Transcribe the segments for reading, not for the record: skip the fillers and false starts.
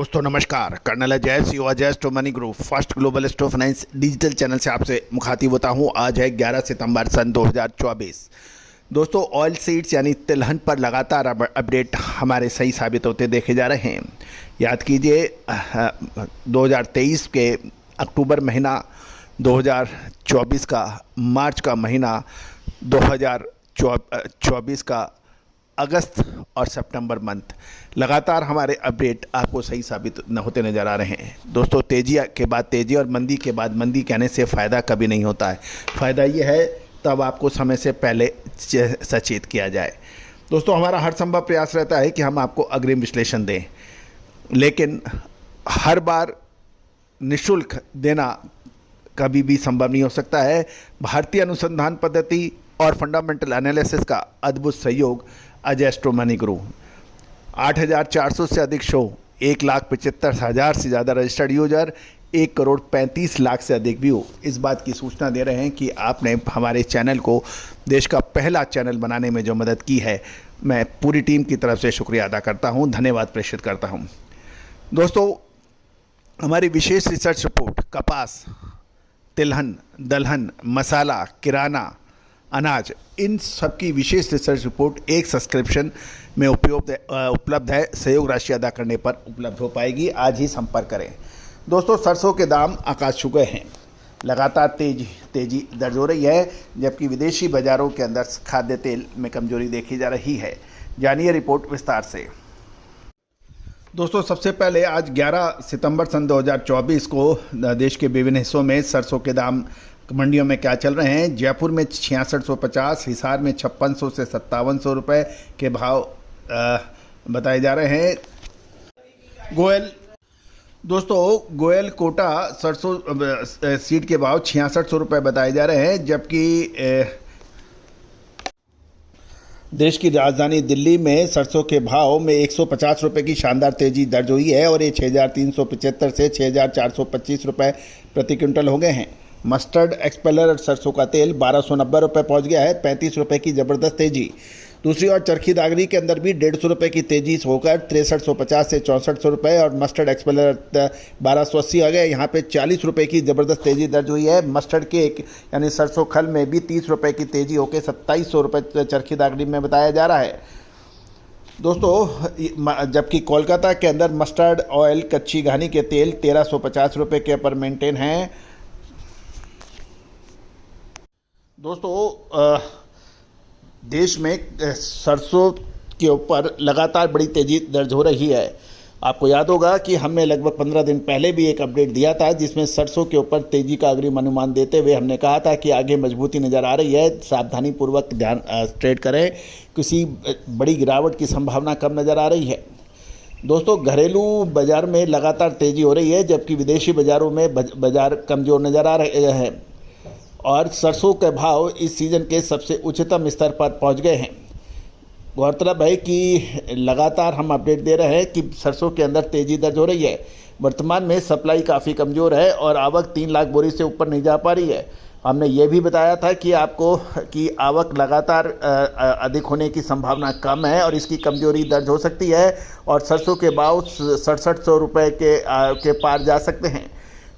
दोस्तों नमस्कार, colonel Ajay CO Ajay स्टो money group first global स्टो finance digital channel से आपसे मुखातिब होता हूं। आज है 11 सितंबर सन 2024। दोस्तों ऑयल सीड्स यानी तिलहन पर लगातार अपडेट हमारे सही साबित होते देखे जा रहे हैं। याद कीजिए 2023 के अक्टूबर महीना, 2024 का मार्च का महीना, 2024 का अगस्त और सितंबर मंथ, लगातार हमारे अपडेट आपको सही साबित होते नज़र आ रहे हैं। दोस्तों तेजी के बाद तेजी और मंदी के बाद मंदी कहने से फ़ायदा कभी नहीं होता है। फ़ायदा ये है तब आपको समय से पहले सचेत किया जाए। दोस्तों हमारा हर संभव प्रयास रहता है कि हम आपको अग्रिम विश्लेषण दें, लेकिन हर बार निःशुल्क देना कभी भी संभव नहीं हो सकता है। भारतीय अनुसंधान पद्धति और फंडामेंटल एनालिसिस का अद्भुत सहयोग अजय स्टो मनी ग्रुप, 8,400 से अधिक शो, 1,75,000 से ज़्यादा रजिस्टर्ड यूजर, 1,35,00,000 से अधिक व्यू, इस बात की सूचना दे रहे हैं कि आपने हमारे चैनल को देश का पहला चैनल बनाने में जो मदद की है, मैं पूरी टीम की तरफ से शुक्रिया अदा करता हूं, धन्यवाद प्रेषित करता हूं। दोस्तों हमारी विशेष रिसर्च रिपोर्ट कपास, तिलहन, दलहन, मसाला, किराना, अनाज, इन सब की विशेष रिसर्च रिपोर्ट एक सब्सक्रिप्शन में उपलब्ध है। सहयोग राशि अदा करने पर उपलब्ध हो पाएगी। आज ही संपर्क करें। दोस्तों सरसों के दाम आकाश छू गए हैं, लगातार तेजी दर्ज हो रही है, जबकि विदेशी बाजारों के अंदर खाद्य तेल में कमजोरी देखी जा रही है। जानिए रिपोर्ट विस्तार से। दोस्तों सबसे पहले आज 11 सितंबर सन 2024 को देश के विभिन्न हिस्सों में सरसों के दाम मंडियों में क्या चल रहे हैं। जयपुर में 6650, हिसार में 5600 से 5700 रुपये के भाव बताए जा रहे हैं। दोस्तों गोयल कोटा सरसों सीड के भाव 6600 रुपये बताए जा रहे हैं, जबकि देश की राजधानी दिल्ली में सरसों के भाव में 150 रुपये की शानदार तेजी दर्ज हुई है और ये 6,375 से 6,425 रुपये प्रति क्विंटल हो गए हैं। मस्टर्ड एक्सपेलर सरसों का तेल 1,290 रुपये पहुँच गया है, 35 रुपये की ज़बरदस्त तेजी। दूसरी ओर चरखी दादरी के अंदर भी 150 रुपये की तेजी होकर 6350 से 6400 रुपये और मस्टर्ड एक्सपेलर 1280 आ गए। यहाँ पे 40 रुपये की ज़बरदस्त तेज़ी दर्ज हुई है। मस्टर्ड केक यानी सरसों खल में भी 30 रुपये की तेज़ी होकर 2700 रुपये चरखी दादरी में बताया जा रहा है। दोस्तों जबकि कोलकाता के अंदर मस्टर्ड ऑयल, कच्ची घानी के तेल 1350 रुपये के पर मेंटेन हैं। दोस्तों देश में सरसों के ऊपर लगातार बड़ी तेज़ी दर्ज हो रही है। आपको याद होगा कि हमने लगभग 15 दिन पहले भी एक अपडेट दिया था, जिसमें सरसों के ऊपर तेज़ी का अग्रिम अनुमान देते हुए हमने कहा था कि आगे मजबूती नज़र आ रही है, सावधानी पूर्वक ध्यान ट्रेड करें, किसी बड़ी गिरावट की संभावना कम नज़र आ रही है। दोस्तों घरेलू बाज़ार में लगातार तेज़ी हो रही है, जबकि विदेशी बाज़ारों में बाज़ार कमज़ोर नज़र आ रहे हैं और सरसों के भाव इस सीज़न के सबसे उच्चतम स्तर पर पहुंच गए हैं। गौरतलब है कि लगातार हम अपडेट दे रहे हैं कि सरसों के अंदर तेज़ी दर्ज हो रही है। वर्तमान में सप्लाई काफ़ी कमज़ोर है और आवक 3 लाख बोरी से ऊपर नहीं जा पा रही है। हमने ये भी बताया था कि आपको कि आवक लगातार अधिक होने की संभावना कम है और इसकी कमज़ोरी दर्ज हो सकती है और सरसों के भाव 6700 रुपये के पार जा सकते हैं।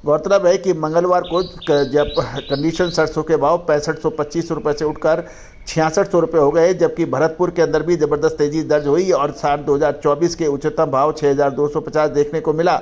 गौरतलब है कि मंगलवार को जब कंडीशन सरसों के भाव 6525 रुपये से उठकर 6600 रुपये हो गए, जबकि भरतपुर के अंदर भी ज़बरदस्त तेज़ी दर्ज हुई और साल 2024 के उच्चतम भाव 6250 देखने को मिला।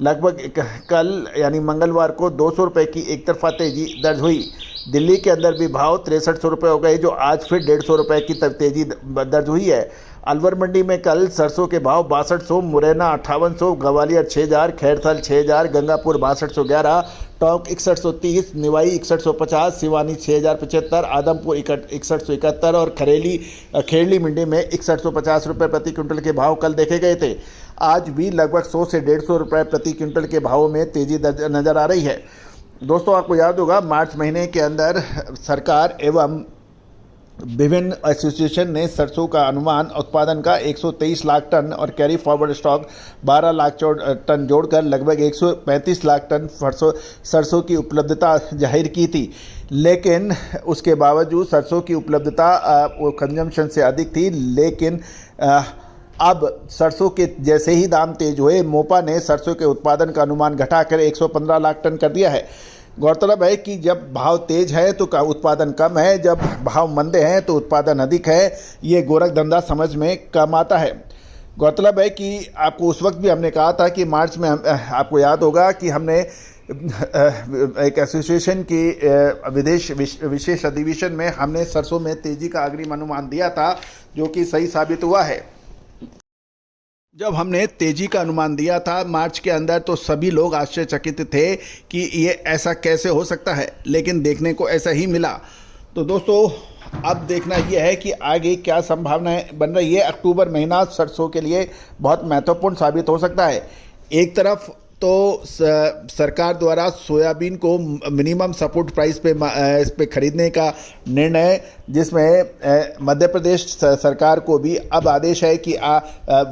लगभग कल यानी मंगलवार को 200 रुपये की एक तरफा तेज़ी दर्ज हुई। दिल्ली के अंदर भी भाव 6300 रुपये हो गए, जो आज फिर 150 रुपये की तेज़ी दर्ज हुई है। अलवर मंडी में कल सरसों के भाव 6200, मुरैना 5800, ग्वालियर 6000, खैरथल 6000, गंगापुर 6211, टोंक 6130, निवाई 6150, सिवानी 6075, आदमपुर 6171 और खेरली मंडी में 6150 रुपये प्रति क्विंटल के भाव कल देखे गए थे। आज भी लगभग 100 से 150 रुपये प्रति क्विंटल के भावों में तेज़ी नज़र आ रही है। दोस्तों आपको याद होगा मार्च महीने के अंदर सरकार एवं विभिन्न एसोसिएशन ने सरसों का अनुमान उत्पादन का 123 लाख टन और carry forward stock 12 lakh ton जोड़कर लगभग 135 लाख टन सरसों की उपलब्धता जाहिर की थी, लेकिन उसके बावजूद सरसों की उपलब्धता कंजम्पशन से अधिक थी, लेकिन अब सरसों के जैसे ही दाम तेज हुए, मोपा ने सरसों के उत्पादन का अनुमान घटाकर 115 लाख टन कर दिया है। गौरतलब है कि जब भाव तेज है तो उत्पादन कम है, जब भाव मंदे हैं तो उत्पादन अधिक है। ये गोरख धंधा समझ में कम आता है। गौरतलब है कि आपको उस वक्त भी हमने कहा था कि मार्च में आपको याद होगा कि हमने एक एसोसिएशन की विशेष अधिवेशन में हमने सरसों में तेजी का अग्रिम अनुमान दिया था, जो कि सही साबित हुआ है। जब हमने तेजी का अनुमान दिया था मार्च के अंदर, तो सभी लोग आश्चर्यचकित थे कि ये ऐसा कैसे हो सकता है, लेकिन देखने को ऐसा ही मिला। तो दोस्तों, अब देखना यह है कि आगे क्या संभावनाएं बन रही है। अक्टूबर महीना सरसों के लिए बहुत महत्वपूर्ण साबित हो सकता है। एक तरफ तो सरकार द्वारा सोयाबीन को मिनिमम सपोर्ट प्राइस पे खरीदने का निर्णय, जिसमें मध्य प्रदेश सरकार को भी अब आदेश है कि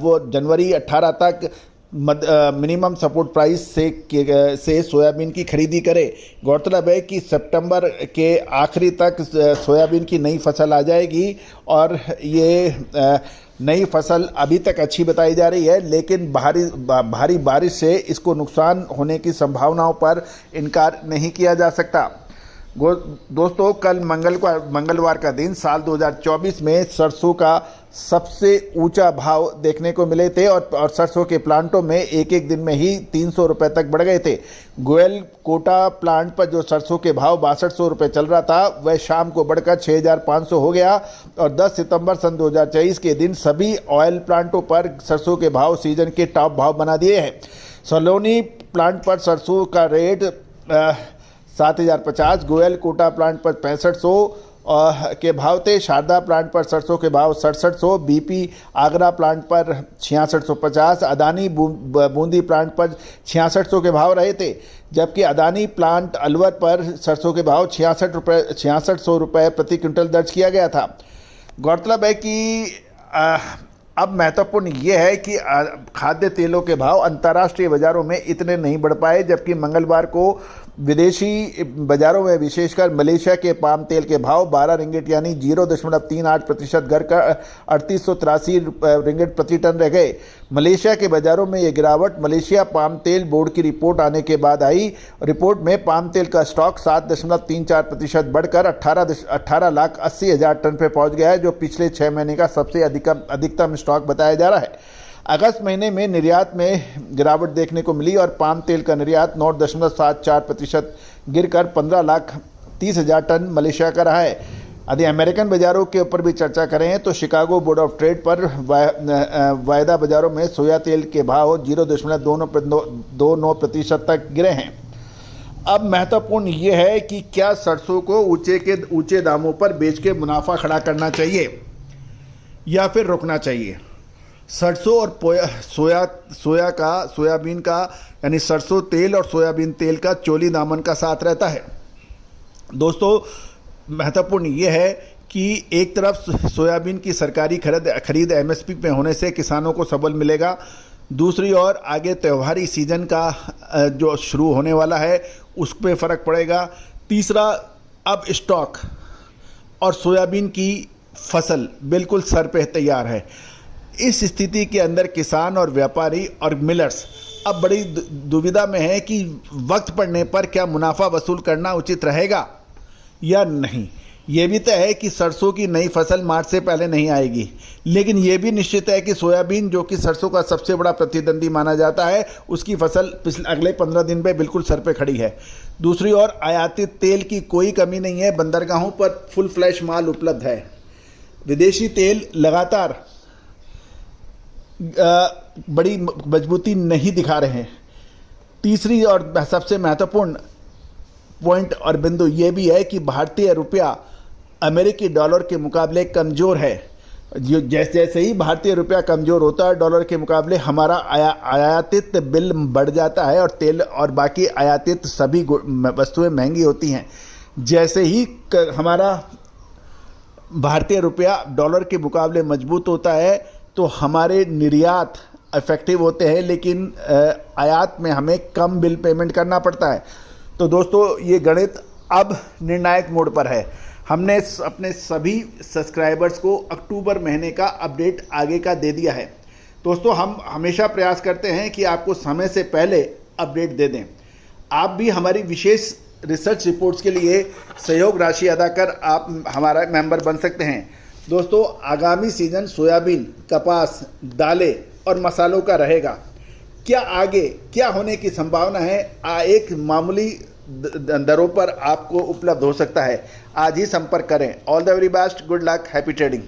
वो जनवरी 18 तक मिनिमम सपोर्ट प्राइस से सोयाबीन की खरीदी करे। गौरतलब है कि सितंबर के आखिरी तक सोयाबीन की नई फसल आ जाएगी और ये नई फसल अभी तक अच्छी बताई जा रही है, लेकिन भारी बारिश से इसको नुकसान होने की संभावनाओं पर इनकार नहीं किया जा सकता। दोस्तों, कल मंगलवार का दिन साल 2024 में सरसों का सबसे ऊंचा भाव देखने को मिले थे और सरसों के प्लांटों में एक दिन में ही 300 रुपये तक बढ़ गए थे। गोयल कोटा प्लांट पर जो सरसों के भाव 6200 रुपये चल रहा था, वह शाम को बढ़कर 6500 हो गया और 10 सितंबर सन 2023 के दिन सभी ऑयल प्लांटों पर सरसों के भाव सीजन के टॉप भाव बना दिए हैं। सलोनी प्लांट पर सरसों का रेट 7050, गोयल कोटा प्लांट पर 6500 के भाव थे। शारदा प्लांट पर सरसों के भाव 6700, बीपी आगरा प्लांट पर 6650, अदानी बूंदी प्लांट पर 6600 के भाव रहे थे, जबकि अदानी प्लांट अलवर पर सरसों के भाव 6600 रुपये प्रति क्विंटल दर्ज किया गया था। गौरतलब है कि अब महत्वपूर्ण ये है कि खाद्य तेलों के भाव अंतर्राष्ट्रीय बाजारों में इतने नहीं बढ़ पाए, जबकि मंगलवार को विदेशी बाजारों में विशेषकर मलेशिया के पाम तेल के भाव 12 रिंगिट यानी 0.38% घटकर 3883 रिंगिट प्रति टन रह गए। मलेशिया के बाजारों में ये गिरावट मलेशिया पाम तेल बोर्ड की रिपोर्ट आने के बाद आई। रिपोर्ट में पाम तेल का स्टॉक 7.34% बढ़कर 18,80,000 टन पर पहुंच गया है, जो पिछले 6 महीने का सबसे अधिकतम स्टॉक बताया जा रहा है। अगस्त महीने में निर्यात में गिरावट देखने को मिली और पाम तेल का निर्यात 9.74% गिरकर 15,30,000 टन मलेशिया का रहा है। यदि अमेरिकन बाजारों के ऊपर भी चर्चा करें तो शिकागो बोर्ड ऑफ ट्रेड पर वायदा बाजारों में सोया तेल के भाव 0.29% तक गिरे हैं। अब महत्वपूर्ण ये है कि क्या सरसों को ऊंचे दामों पर बेच के मुनाफा खड़ा करना चाहिए या फिर रुकना चाहिए। सरसों और सोयाबीन का यानी सरसों तेल और सोयाबीन तेल का चोली दामन का साथ रहता है। दोस्तों, महत्वपूर्ण ये है कि एक तरफ सोयाबीन की सरकारी खरीद एमएसपी पे होने से किसानों को सबल मिलेगा, दूसरी ओर आगे त्योहारी सीजन का जो शुरू होने वाला है उस पर फ़र्क पड़ेगा। तीसरा, अब स्टॉक और सोयाबीन की फसल बिल्कुल सर पे तैयार है। इस स्थिति के अंदर किसान और व्यापारी और मिलर्स अब बड़ी दुविधा में है कि वक्त पड़ने पर क्या मुनाफा वसूल करना उचित रहेगा या नहीं। ये भी तय है कि सरसों की नई फसल मार्च से पहले नहीं आएगी, लेकिन ये भी निश्चित है कि सोयाबीन, जो कि सरसों का सबसे बड़ा प्रतिद्वंदी माना जाता है, उसकी फसल अगले 15 दिन में बिल्कुल सर पे खड़ी है। दूसरी ओर आयातित तेल की कोई कमी नहीं है, बंदरगाहों पर फुल फ्लैश माल उपलब्ध है। विदेशी तेल लगातार बड़ी मजबूती नहीं दिखा रहे हैं। तीसरी और सबसे महत्वपूर्ण पॉइंट और बिंदु ये भी है कि भारतीय रुपया अमेरिकी डॉलर के मुकाबले कमज़ोर है। जैसे ही भारतीय रुपया कमज़ोर होता है डॉलर के मुकाबले, हमारा आयातित बिल बढ़ जाता है और तेल और बाकी आयातित सभी वस्तुएं महंगी होती हैं। जैसे ही हमारा भारतीय रुपया डॉलर के मुकाबले मजबूत होता है तो हमारे निर्यात इफेक्टिव होते हैं, लेकिन आयात में हमें कम बिल पेमेंट करना पड़ता है। तो दोस्तों, ये गणित अब निर्णायक मोड पर है। हमने अपने सभी सब्सक्राइबर्स को अक्टूबर महीने का अपडेट आगे का दे दिया है। दोस्तों, हम हमेशा प्रयास करते हैं कि आपको समय से पहले अपडेट दे दें। आप भी हमारी विशेष रिसर्च रिपोर्ट्स के लिए सहयोग राशि अदा कर आप हमारा मेंबर बन सकते हैं। दोस्तों, आगामी सीजन सोयाबीन, कपास, दालें और मसालों का रहेगा। क्या आगे क्या होने की संभावना है? एक मामूली दरों पर आपको उपलब्ध हो सकता है। आज ही संपर्क करें। All the very best, good luck, happy trading.